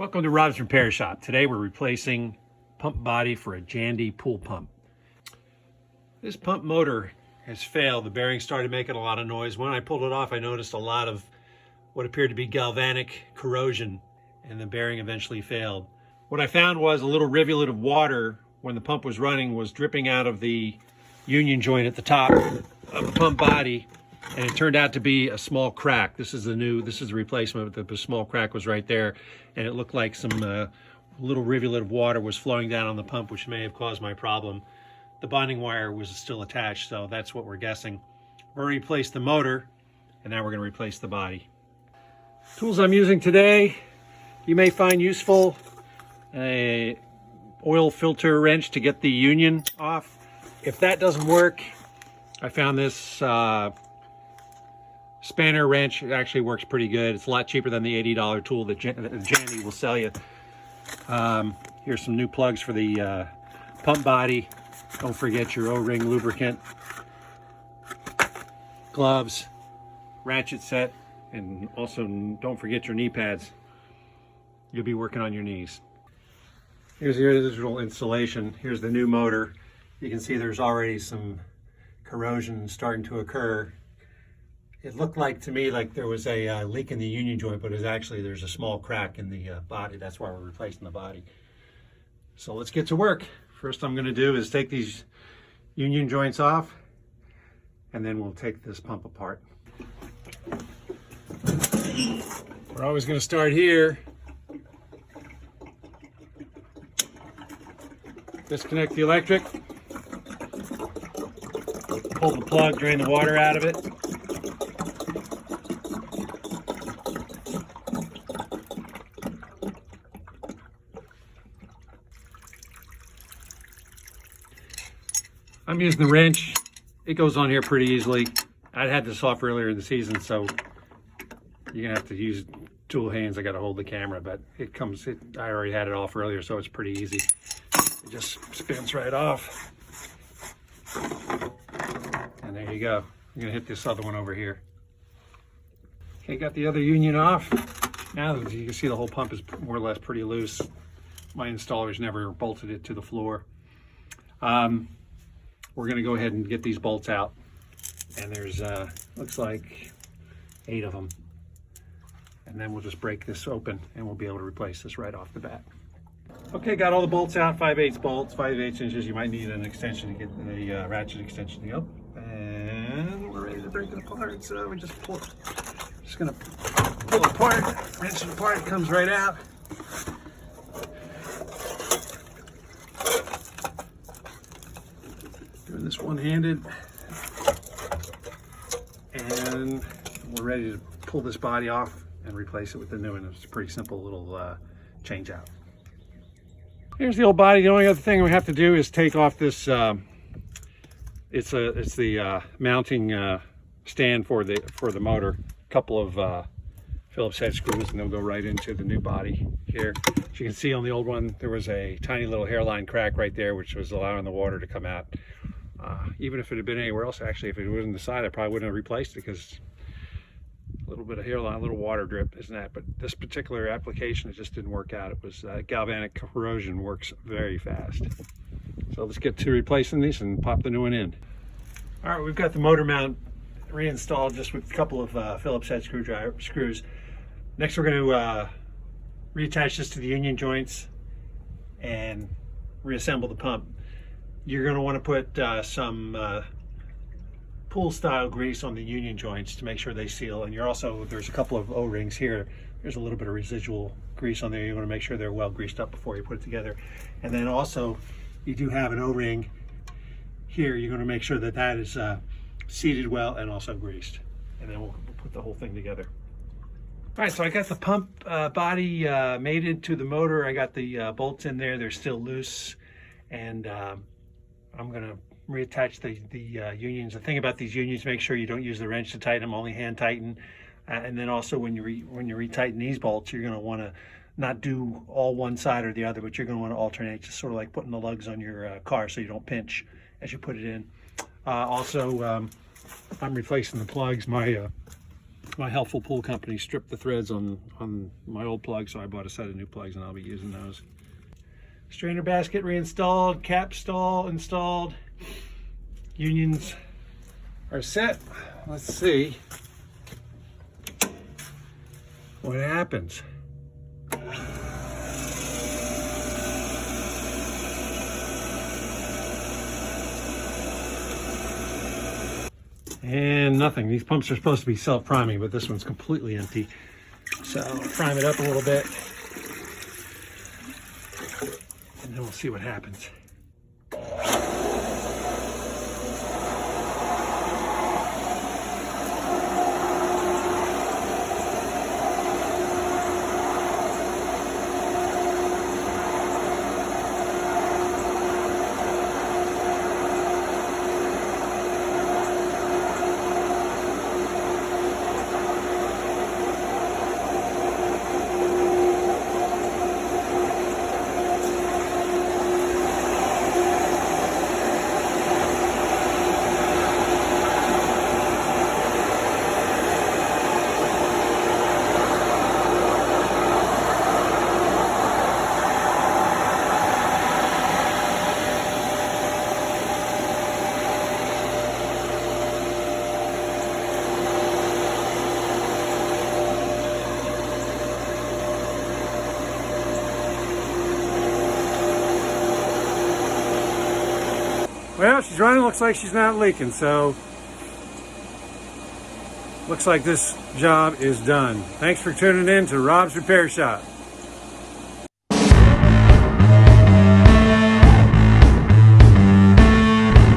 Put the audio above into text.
Welcome to Rob's Repair Shop. Today we're replacing pump body for a Jandy pool pump. This pump motor has failed. The bearing started making a lot of noise. When I pulled it off, I noticed a lot of what appeared to be galvanic corrosion, and the bearing eventually failed. What I found was a little rivulet of water when the pump was running was dripping out of the union joint at the top of the pump body, and it turned out to be a small crack. This is the replacement, but the small crack was right there, and it looked like some little rivulet of water was flowing down on the pump, which may have caused my problem. The bonding wire was still attached, so that's what we're guessing. We're going to replace the motor, and now we're going to replace the body. Tools I'm using today, you may find useful: a oil filter wrench to get the union off. If that doesn't work, I found this spanner wrench. It actually works pretty good. It's a lot cheaper than the $80 tool that Jandy will sell you. Here's some new plugs for the pump body. Don't forget your O-ring lubricant, gloves, ratchet set, and also don't forget your knee pads. You'll be working on your knees. Here's the original installation. Here's the new motor. You can see there's already some corrosion starting to occur. It looked like to me like there was a leak in the union joint, but there's a small crack in the body. That's why we're replacing the body. So let's get to work. First I'm going to do is take these union joints off, and then we'll take this pump apart. We're always going to start here. Disconnect the electric. Pull the plug, drain the water out of it. I'm using the wrench. It goes on here pretty easily. I had this off earlier in the season, so you're gonna have to use tool hands. I gotta hold the camera, but I already had it off earlier, so it's pretty easy. It just spins right off. And there you go. I'm gonna hit this other one over here. Okay, got the other union off. Now you can see the whole pump is more or less pretty loose. My installers never bolted it to the floor. We're going to go ahead and get these bolts out, and there's looks like 8 of them, and then we'll just break this open and we'll be able to replace this right off the bat. Okay, got all the bolts out. 5/8 bolts, 5/8 inches. You might need an extension to get the ratchet extension to go, and we're ready to break it apart. So we're just going to pull it apart, wrench it apart. It comes right out. Doing this one-handed, and we're ready to pull this body off and replace it with the new one. It's a pretty simple little change out. Here's the old body. The only other thing we have to do is take off this. It's the mounting stand for the motor. A couple of Phillips head screws, and they'll go right into the new body here. As you can see on the old one, there was a tiny little hairline crack right there, which was allowing the water to come out. Even if it had been anywhere else, actually, if it was on the side, I probably wouldn't have replaced it, because a little bit of hairline, a little water drip, isn't that? But this particular application, it just didn't work out. It was galvanic corrosion works very fast. So let's get to replacing these and pop the new one in. All right, we've got the motor mount reinstalled just with a couple of Phillips head screws. Next, we're going to reattach this to the union joints and reassemble the pump. You're going to want to put some pool style grease on the union joints to make sure they seal, and there's a couple of O-rings here. There's a little bit of residual grease on there. You want to make sure they're well greased up before you put it together. And then also, you do have an O-ring here. You're going to make sure that that is seated well and also greased, and then we'll put the whole thing together. All right, so I got the pump body mated to the motor. I got the bolts in there. They're still loose, and I'm going to reattach the unions. The thing about these unions, make sure you don't use the wrench to tighten them, only hand tighten. And then also when you retighten these bolts, you're going to want to not do all one side or the other, but you're going to want to alternate, just sort of like putting the lugs on your car so you don't pinch as you put it in. I'm replacing the plugs. My My helpful pull company stripped the threads on my old plug, so I bought a set of new plugs and I'll be using those. Strainer basket reinstalled, cap stall installed, unions are set. Let's see what happens. And nothing. These pumps are supposed to be self-priming, but this one's completely empty. So I'll prime it up a little bit, and then we'll see what happens. Well, she's running, looks like she's not leaking, so looks like this job is done. Thanks for tuning in to Rob's Repair Shop.